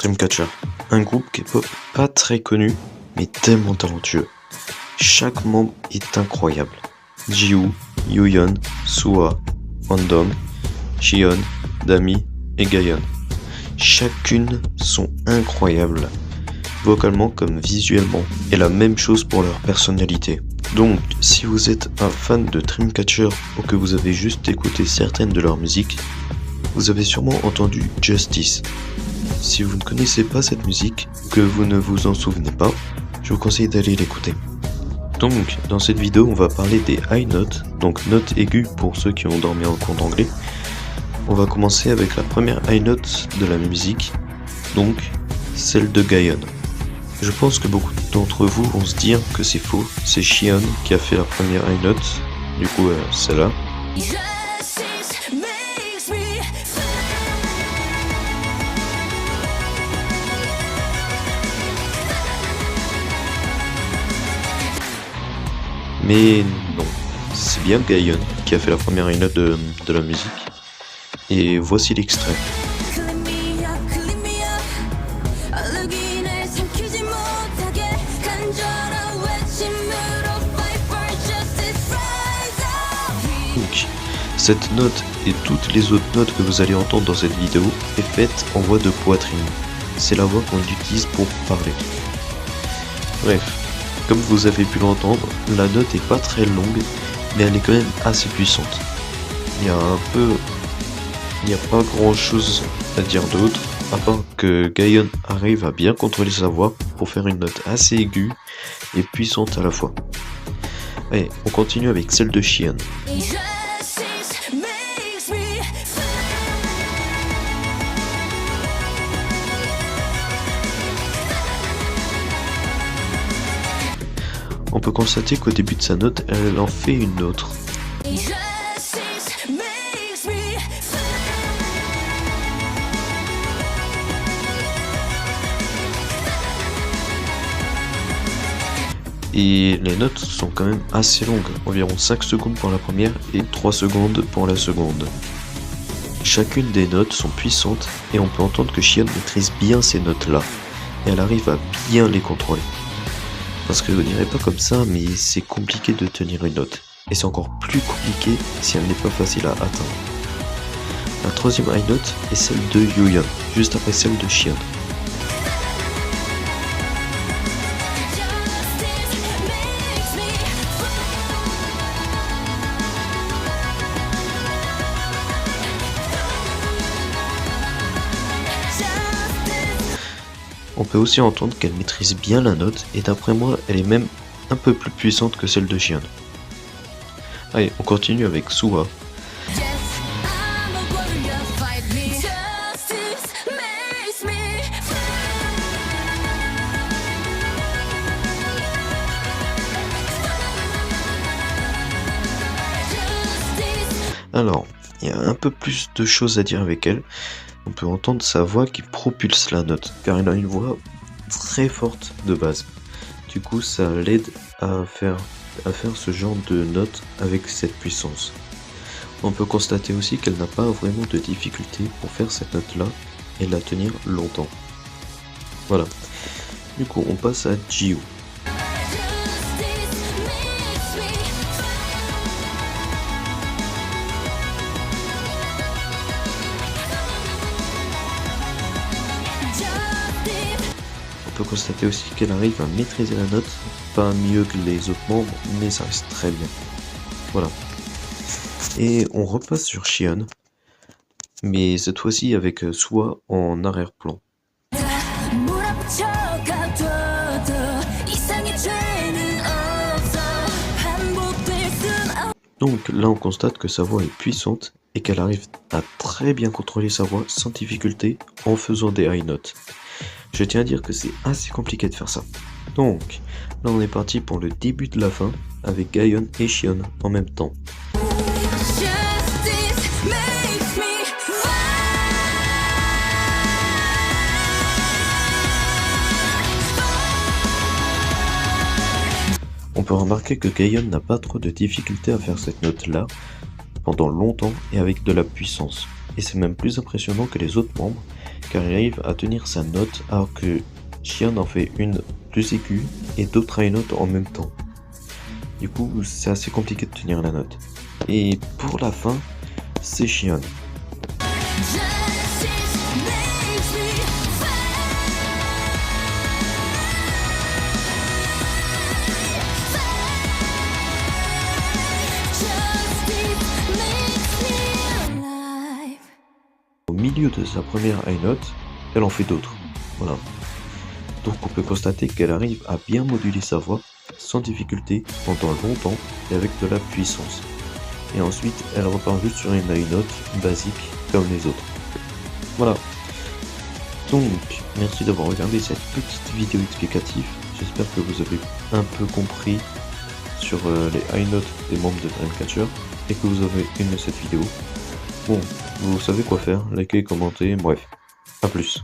Dreamcatcher, un groupe K-pop pas très connu, mais tellement talentueux. Chaque membre est incroyable. Jiwoo, Yoo-yeon, Suha, Wondong, Jiyeon, Dami et Gayeon. Chacune sont incroyables, vocalement comme visuellement, et la même chose pour leur personnalité. Donc, si vous êtes un fan de Dreamcatcher ou que vous avez juste écouté certaines de leurs musiques, vous avez sûrement entendu Justice. Si vous ne connaissez pas cette musique, que vous ne vous en souvenez pas, je vous conseille d'aller l'écouter. Donc, dans cette vidéo, on va parler des high notes, donc notes aiguës pour ceux qui ont dormi en cours d'anglais. On va commencer avec la première high note de la musique, donc celle de Gayeon. Je pense que beaucoup d'entre vous vont se dire que c'est faux, c'est Jiyeon qui a fait la première high note, du coup celle-là. Mais non, c'est bien Gayeon qui a fait la première high note de la musique. Et voici l'extrait. Donc, cette note et toutes les autres notes que vous allez entendre dans cette vidéo est faite en voix de poitrine. C'est la voix qu'on utilise pour parler. Bref. Comme vous avez pu l'entendre, la note est pas très longue, mais elle est quand même assez puissante. Il n'y a pas grand chose à dire d'autre, à part que Gayeon arrive à bien contrôler sa voix pour faire une note assez aiguë et puissante à la fois. Allez, on continue avec celle de Jiyeon. On peut constater qu'au début de sa note, elle en fait une autre. Et les notes sont quand même assez longues, environ 5 secondes pour la première et 3 secondes pour la seconde. Chacune des notes sont puissantes et on peut entendre que Jiyeon maîtrise bien ces notes-là, et elle arrive à bien les contrôler. Parce que vous direz pas comme ça, mais c'est compliqué de tenir une note. Et c'est encore plus compliqué si elle n'est pas facile à atteindre. La troisième high note est celle de Yoo-yeon, juste après celle de Jiyeon. On peut aussi entendre qu'elle maîtrise bien la note et d'après moi elle est même un peu plus puissante que celle de Jiyeon. Allez, on continue avec Suha. Alors, il y a un peu plus de choses à dire avec elle. On peut entendre sa voix qui propulse la note, car elle a une voix très forte de base. Du coup, ça l'aide à faire ce genre de note avec cette puissance. On peut constater aussi qu'elle n'a pas vraiment de difficulté pour faire cette note-là et la tenir longtemps. Voilà. Du coup, on passe à Jiwoo. On peut constater aussi qu'elle arrive à maîtriser la note, pas mieux que les autres membres, mais ça reste très bien. Voilà. Et on repasse sur Jiyeon, mais cette fois-ci avec Suha en arrière-plan. Donc là on constate que sa voix est puissante et qu'elle arrive à très bien contrôler sa voix sans difficulté en faisant des high notes. Je tiens à dire que c'est assez compliqué de faire ça. Donc, là on est parti pour le début de la fin, avec Gayeon et Jiyeon en même temps. On peut remarquer que Gayeon n'a pas trop de difficulté à faire cette note-là, pendant longtemps et avec de la puissance. Et c'est même plus impressionnant que les autres membres, car il arrive à tenir sa note alors que Xion en fait une plus aiguë et d'autres high notes en même temps. Du coup, c'est assez compliqué de tenir la note. Et pour la fin, c'est Xion. Au milieu de sa première high note, elle en fait d'autres. Voilà. Donc on peut constater qu'elle arrive à bien moduler sa voix sans difficulté pendant longtemps et avec de la puissance. Et ensuite, elle repart juste sur une high note basique comme les autres. Voilà. Donc, merci d'avoir regardé cette petite vidéo explicative. J'espère que vous avez un peu compris sur les high notes des membres de Dreamcatcher et que vous avez aimé cette vidéo. Bon, vous savez quoi faire, likez, commentez, bref. A plus.